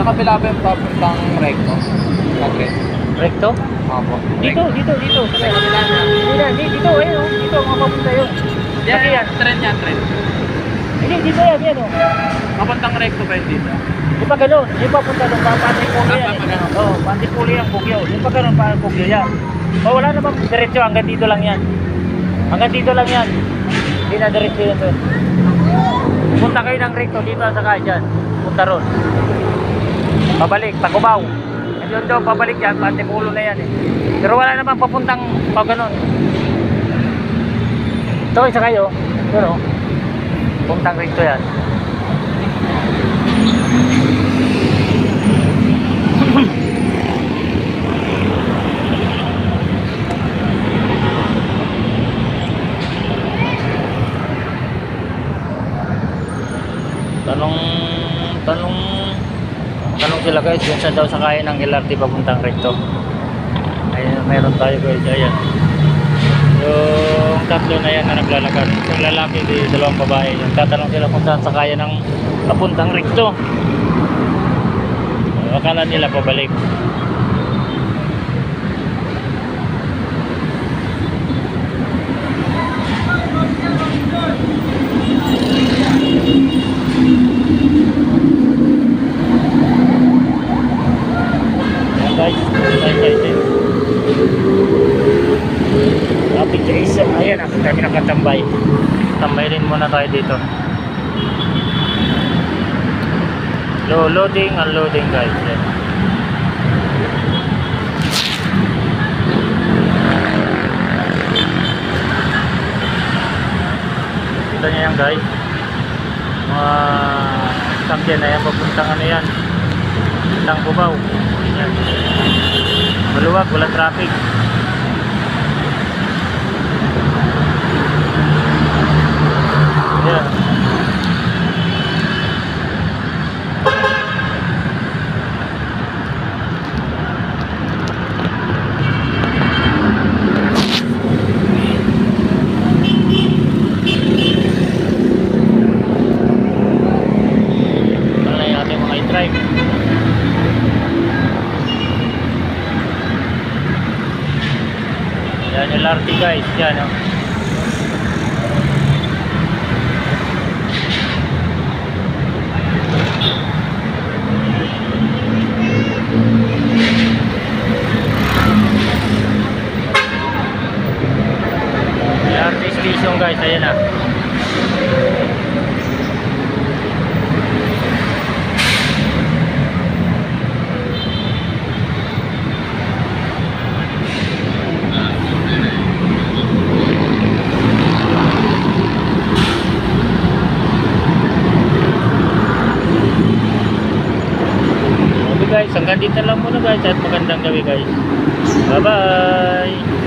Sa kabila pa yung papuntang recto. Nag-red. Recto? Opo. Dito. Sa kabila na. Dito, ayun oh. Dito, mapapunta yun. Kasi yan. Trend yan, trend. Hindi, dito yan oh. Papuntang recto pa yun dito. Di pa ganun, di pa punta doon, Pantipuli yan. Pa ganun. Oo, Pantipuli ang Bugyo. Di pa ganun, Bugyo yan. O wala namang diretso, hanggang dito lang yan. Hanggang dito lang yan. Hindi na diretso yan doon. Punta kayo ng recto dito sa kaya dyan. Punta ron. Pabalik, Tagubaw. Yun doon, pabalik yan, Pantipulo na yan eh. Pero wala namang papuntang pag ganun. Ito, isa kayo. Pero, puntang recto yan. Tanong sila guys kung saan daw sakayan ng LRT papuntang recto. Ayun, meron tayo guys, ayan. Yung tatlo na yan na naglalakad, isang lalaki, dalawang babae. Yung tatanong sila kung saan sakayan ng papuntang recto. Akala nila pabalik. Guys, traffic guys, ayan na, kami nakatambay. Tambay rin muna tayo dito. Loading, unloading guys. Yan. Kita nyo yan guys, mga sangkyan na yan, papuntang ano yan, papuntang Cubao. Yan. Maluwag, walang traffic. Yan. Drive. Yan yung LRT guys, yan oh. LRT station guys, ayan ah. Guys, hanggang dito lang muna guys at magandang gabi guys. Bye bye.